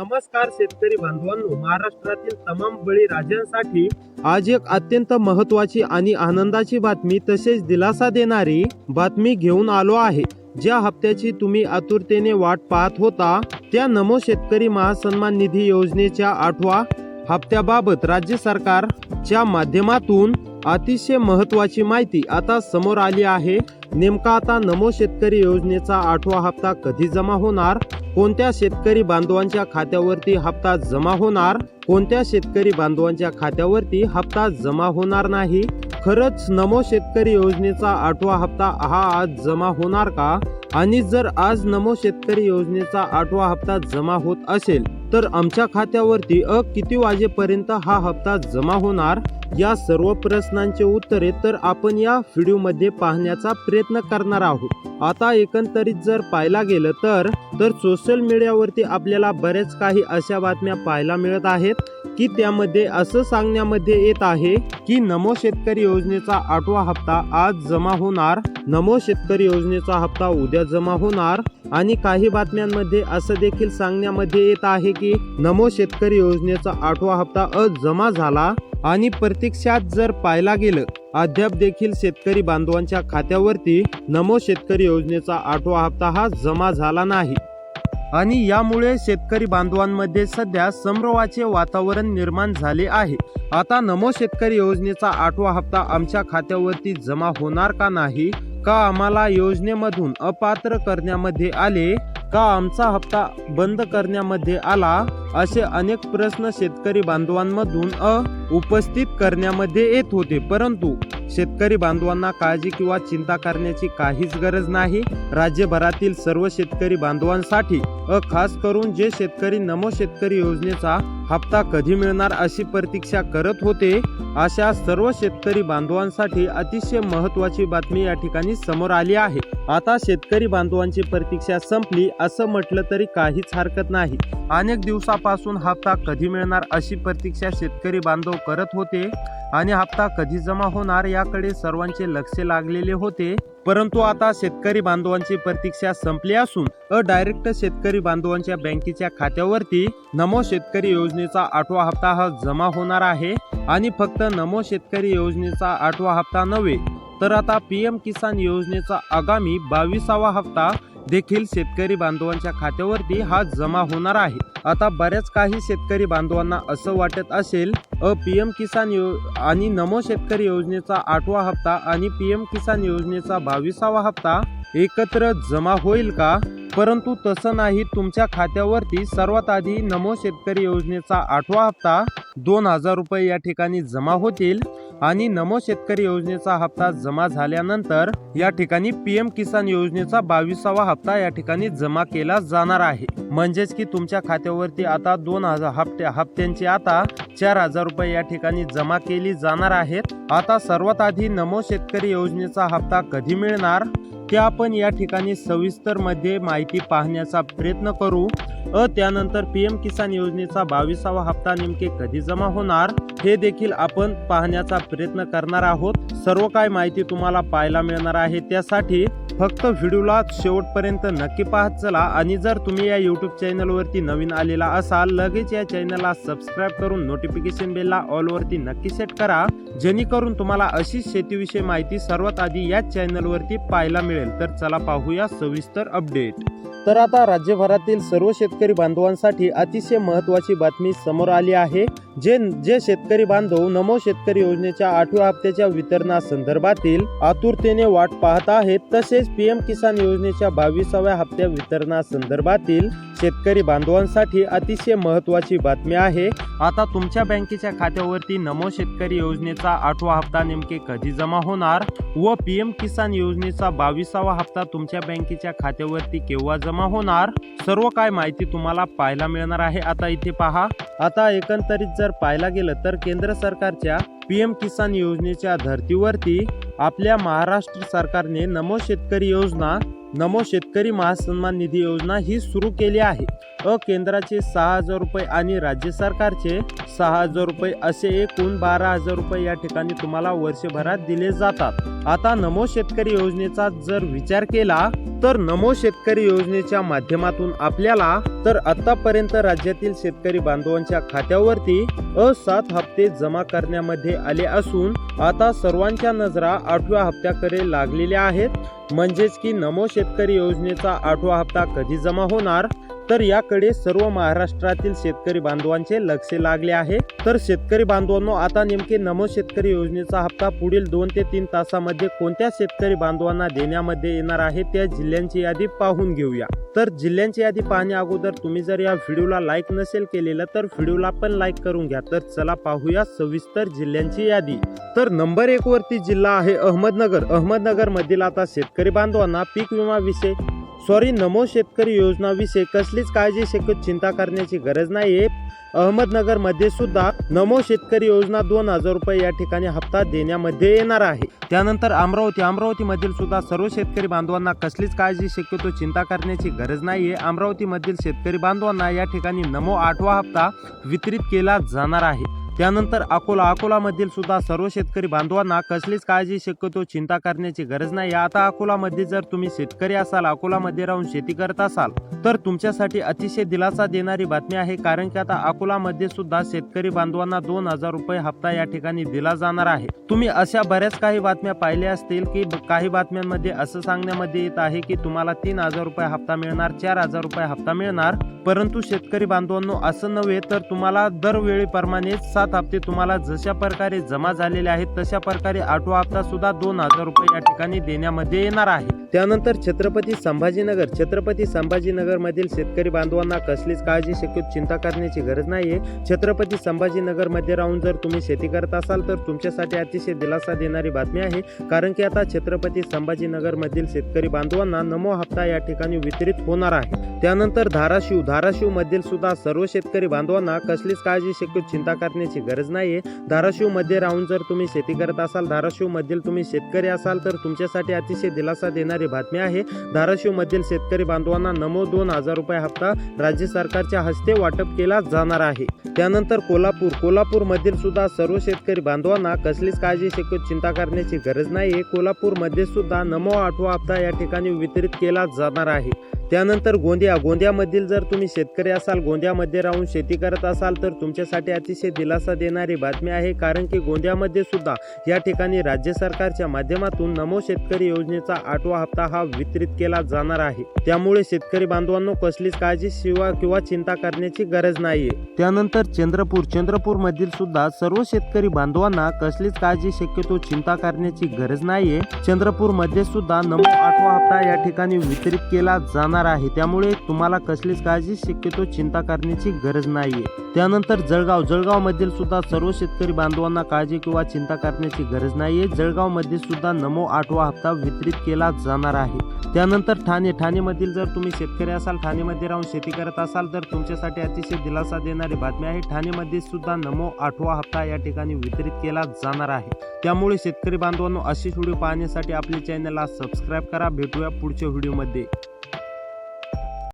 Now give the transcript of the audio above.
नमस्कार शेतकरी बांधवांनो, महाराष्ट्रातील तमाम बळीराजांसाठी आज एक अत्यंत महत्त्वाची आणि आनंदाची बातमी तसेच दिलासा देणारी बातमी घेऊन आलो आहे। ज्या हप्त्याची तुम्ही आतुरतेने वाट पाहत होता त्या नमो शेतकरी महासन्मान निधी योजनेच्या 8व्या हप्त्याबाबत राज्य सरकारच्या माध्यमातून अतिशय महत्त्वाची माहिती आता समोर आली आहे। नेमका आता नमो शेतकरी योजनेचा 8वा हप्ता कधी जमा होणार, कोणत्या शेतकरी बांधवांच्या खात्यावरती हप्ता जमा होणार, कोणत्या शेतकरी बांधवांच्या खात्यावरती हप्ता जमा होणार नाही, खरंच नमो शेतकरी योजनेचा 8वा हप्ता हा आज जमा होणार का, आणि जर आज नमो शेतकरी योजनेचा 8वा हप्ता जमा होत असेल तर आमच्या खात्यावरती किती वाजेपर्यंत हा हप्ता जमा होणार, या सर्व प्रश्नांचे उत्तरे तर आपण या व्हिडिओमध्ये पाहण्याचा प्रयत्न करणार आहोत। आता एकंदरीत जर पाहायला गेलं तर सोशल मीडियावरती आपल्याला बरेच काही अशा बातम्या पाहायला मिळत आहेत की त्यामध्ये असं सांगण्यामध्ये येत आहे की नमो शेतकरी योजनेचा 8वा हप्ता आज जमा होणार, नमो शेतकरी योजनेचा हप्ता उद्या जमा होणार, आणि काही बातम्यांमध्ये असं देखील सांगण्यामध्ये येत आहे की नमो शेतकरी योजनेचा 8वा हप्ता जमा झाला, आणि प्रत्यक्षात जर पाहायला गेलं अद्याप देखील शेतकरी बांधवांच्या खात्यावरती नमो शेतकरी योजनेचा 8वा हप्ता हा जमा झाला नाही, आणि यामुळे शेतकरी बांधवांमध्ये सध्या संभ्रमाचे वातावरण निर्माण झाले आहे। आता नमो शेतकरी योजनेचा 8वा हप्ता आमच्या खात्यावरती जमा होणार का नाही, का आम्हाला योजनेमधून अपात्र करण्यामध्ये आले, का आमचा हप्ता बंद करण्यामध्ये आला, असे अनेक प्रश्न शेतकरी बांधवांमधून उपस्थित करण्यामध्ये येत होते। परंतु शेतकरी बांधवांना काळजी किंवा चिंता करण्याची काहीच गरज नाही। राज्यभरातील सर्व शेतकरी बांधवांसाठी खास करून जे शेतकरी नमो शेतकरी योजनेचा हप्ता कधी मिळणार अशी प्रतीक्षा करत होते अशा सर्व शेतकरी बांधवांसाठी अतिशय महत्त्वाची बातमी या ठिकाणी समोर आली आहे। आता शेतकरी बांधवांची प्रतीक्षा संपली असं म्हटलं तरी काहीच हरकत नाही। अनेक दिवसापासून हप्ता कधी मिळणार अशी प्रतीक्षा शेतकरी बांधव करत होते, आणि हप्ता कधी जमा होणार याकडे सर्वांचे लक्ष लागलेले होते। परंतु आता शेतकरी बांधवांची प्रतीक्षा संपली असून डायरेक्ट शेतकरी बांधवांच्या बँकेच्या खात्यावरती नमो शेतकरी योजनेचा 8वा हप्ता हा जमा होणार आहे। आणि फक्त नमो शेतकरी योजनेचा 8वा हप्ता नव्हे तर आता PM किसान योजनेचा आगामी 22वा हप्ता देखील शेतकरी बांधवांच्या खात्यावरती हा जमा होणार आहे। आता बऱ्याच काही शेतकरी बांधवांना असं वाटत असेल PM किसान आणि नमो शेतकरी योजनेचा 8वा हप्ता आणि PM किसान योजनेचा 22वा हप्ता एकत्र जमा होईल का, परंतु तसं नाही। तुमच्या खात्यावरती सर्वात आधी नमो शेतकरी योजनेचा 8वा हप्ता 2000 रुपये या ठिकाणी जमा होतील, आणि नमो शेतकरी योजनेचा हप्ता जमा झाल्यानंतर या ठिकाणी PM किसान योजनेचा 22वा हप्ता या ठिकाणी जमा केला जाणार आहे। म्हणजेच की तुमच्या खात्यावरती आता 2000 हप्त्यांची आता 4000 रुपये या ठिकाणी जमा केली जाणार आहेत। आता सर्वात आधी नमो शेतकरी योजनेचा हप्ता कधी मिळणार ते आपण या ठिकाणी सविस्तर मध्ये माहिती पाहण्याचा प्रयत्न करू। त्यानंतर PM किसान योजनेचा 22वा हप्ता नेमके कधी जमा होणार हे देखील आपण पाहण्याचा प्रयत्न करणार आहोत। सर्व काय माहिती तुम्हाला पाहायला मिळणार आहे, त्यासाठी फक्त व्हिडिओला शेवटपर्यंत नक्की पाहत चला। आणि जर तुम्ही या YouTube चॅनलवरती नवीन आलेला असाल लगेच या चॅनलला सबस्क्राईब करून नोटिफिकेशन बेलला ऑल वरती नक्की सेट करा, जेणेकरून तुम्हाला अशी शेतीविषयी माहिती सर्वात आधी या चॅनलवरती पाहायला मिळेल। तर चला पाहूया सविस्तर अपडेट। तर आता राज्यभरातील सर्व शेतकरी बांधवांसाठी अतिशय महत्त्वाची बातमी समोर आली आहे। जे शेतकरी बांधव नमो शेतकरी योजनेच्या 8व्या हप्त्याच्या वितरणासंदर्भातील आतुरतेने वाट पाहत आहेत, तसेच PM किसान योजनेच्या 22व्या हप्त्या वितरणासंदर्भातील शेतकरी बांधवांसाठी अतिशय महत्त्वाची बातमी आहे। आता तुमच्या बँकेच्या खात्यावरती नमो शेतकरी योजनेचा 8वा हप्ता नेमके कधी जमा होणार व PM किसान योजनेचा 22वा हप्ता तुमच्या बँकेच्या खात्यावरती केव्हा जमा होणार, सर्व काय माहिती तुम्हाला पाहायला मिळणार आहे। आता इथे पहा, आता एकंदरीत जर पाहायला गेलं तर केंद्र सरकारच्या PM किसान योजनेच्या धर्तीवरती आपल्या महाराष्ट्र सरकारने नमो शेतकरी योजना, नमो शेतकरी महासन्मान निधी योजना ही सुरू केली आहे। केंद्राचे 6,000 रुपये आणि राज्य सरकारचे 6,000 रुपये असे एकूण 12,000 रुपये या ठिकाणी तुम्हाला वर्षभरात दिले जातात. आता नमो शेतकरी योजनेचा जर विचार केला तर नमो शेतकरी योजनेच्या माध्यमातून आपल्याला तर आतापर्यंत राज्यातील शेतकरी बांधवांच्या खात्यावरती 7 हप्ते जमा करण्यामध्ये आले असून आता सर्वांच्या नजरा 8व्या हप्त्याकडे लागलेल्या आहेत. म्हणजेच की नमो शेतकरी योजनेचा 8वा हप्ता कधी जमा होणार तर याकडे सर्व महाराष्ट्रातील शेतकरी बांधवांचे लक्ष लागले आहे. तर शेतकरी बांधवांनो, आता नेमके नमो शेतकरी योजनेचा हप्ता पुढील 2 ते 3 तासामध्ये कोणत्या शेतकरी बांधवांना देण्यामध्ये येणार आहे त्या जिल्ह्यांची यादी पाहून घेऊया. तर जिल्ह्यांची यादी पाहण्या अगोदर तुम्ही जर या व्हिडिओला लाईक नसेल केलेलं तर व्हिडिओला पण लाईक करून घ्या. तर चला पाहूया सविस्तर जिल्ह्यांची यादी. तर नंबर 1 वरती जिल्हा आहे अहमदनगर. अहमदनगर मधील आता शेतकरी बांधवांना पीक विमा विषय नमो शेतकरी योजना विषयी कसलीच काळजी शक्यतो चिंता करण्याची गरज नाहीये. अहमदनगर मध्ये सुद्धा नमो शेतकरी योजना 2,000 रुपये या ठिकाणी हप्ता देण्यामध्ये येणार आहे. त्यानंतर अमरावती मधील सुद्धा सर्व शेतकरी बांधवांना कसलीच काळजी शक्यतो चिंता करण्याची गरज नाहीये. अमरावती मधील शेतकरी बांधवांना या ठिकाणी नमो 8वा हप्ता वितरित केला जाणार आहे. त्यानंतर अकोला मधील सुद्धा सर्व शेतकरी बांधवांना कसलीच काळजी शक्यतो चिंता करण्याची गरज नाही. आता अकोलामध्ये जर तुम्ही शेतकरी असाल, अकोलामध्ये राहून शेती करत असाल तर तुमच्यासाठी अतिशय दिलासा देणारी बातमी आहे. कारण की आता अकोलामध्ये सुद्धा शेतकरी बांधवांना 2,000 रुपये हप्ता या ठिकाणी दिला जाणार आहे. तुम्ही अशा बऱ्याच काही बातम्या पाहिल्या असतील की काही बातम्यांमध्ये असं सांगण्यामध्ये येत आहे की तुम्हाला 3,000 रुपये हप्ता मिळणार, 4,000 रुपये हप्ता मिळणार. परंतु शेतकरी बांधवांनो, असं नव्हे, तर तुम्हाला दरवेळीप्रमाणे 7 हप्ते तुम्हाला जशा प्रकारे जमा झालेले आहेत तशा प्रकारे 8वा हप्ता सुद्धा 2,000 रुपये या ठिकाणी देण्यामध्ये येणार आहे. त्यानंतर छत्रपती संभाजीनगर मधील शेतकरी बांधवांना कसलीच काळजी शक्यतो चिंता करण्याची गरज नाहीये. छत्रपती संभाजीनगर मध्ये राहून जर तुम्ही शेती करत असाल तर तुमच्यासाठी अतिशय दिलासा देणारी बातमी आहे. कारण की आता छत्रपती संभाजीनगर मधील शेतकरी बांधवांना नमो हप्ता या ठिकाणी वितरित होणार आहे. त्यानंतर धाराशिव मधील सुद्धा सर्व शेतकरी बांधवांना कसलीच काळजी शक्यतो चिंता करण्याची गरज नाहीये. धाराशिव मध्ये राहून जर तुम्ही शेती करत असाल, धाराशिव मधील तुम्ही शेतकरी असाल तर तुमच्यासाठी अतिशय दिलासा देणारी बातमी आहे. धाराशिव मधील शेतकरी बांधवांना नमो 2,000 रुपये हप्ता राज्य सरकारच्या हस्ते वाटप केला जाणार आहे. त्यानंतर कोल्हापूर मधील सुद्धा सर्व शेतकरी बांधवांना कसलीच काळजी शक्यतो चिंता करण्याची गरज नाहीये. कोल्हापूर मध्ये सुद्धा नमो 8वा हप्ता या ठिकाणी वितरित केला जाणार आहे. त्यानंतर गोंदियामधील जर तुम्ही शेतकरी असाल, गोंदियामध्ये राहून शेती करत असाल तर तुमच्यासाठी अतिशय दिलासा देणारी बातमी आहे. कारण की गोंदियामध्ये सुद्धा या ठिकाणी राज्य सरकारच्या माध्यमातून नमो शेतकरी योजनेचा 8वा हप्ता हा वितरित केला जाणार आहे. त्यामुळे शेतकरी बांधवांनो, कसलीच काळजी किंवा चिंता करण्याची गरज नाहीये. त्यानंतर चंद्रपूर मधील सुद्धा सर्व शेतकरी बांधवांना कसलीच काळजी शक्यतो चिंता करण्याची गरज नाहीये. चंद्रपूर मध्ये सुद्धा नमो 8वा हप्ता या ठिकाणी वितरित केला जाणार आहे. त्यामुळे तुम्हाला कसलीच काळजी शक्यतो चिंता करण्याची गरज नाहीये. त्यानंतर जळगाव मधील सुद्धा सर्व शेतकरी बांधवांना काळजी किंवा चिंता करण्याची गरज नाहीये. जळगाव मध्ये सुद्धा नमो 8वा हप्ता वितरित केला जाणार आहे. त्यानंतर ठाणे मधील जर तुम्ही शेतकरी असाल, ठाणेमध्ये राहून शेती करत असाल तर तुमच्यासाठी अतिशय दिलासा देणारी बातमी आहे. ठाणेमध्ये सुद्धा नमो 8वा हप्ता या ठिकाणी वितरित केला जाणार आहे. त्यामुळे शेतकरी बांधवांनो, अशीच व्हिडिओ पाहण्यासाठी आपल्या चॅनलला सबस्क्राईब करा. भेटूया पुढच्या व्हिडिओमध्ये.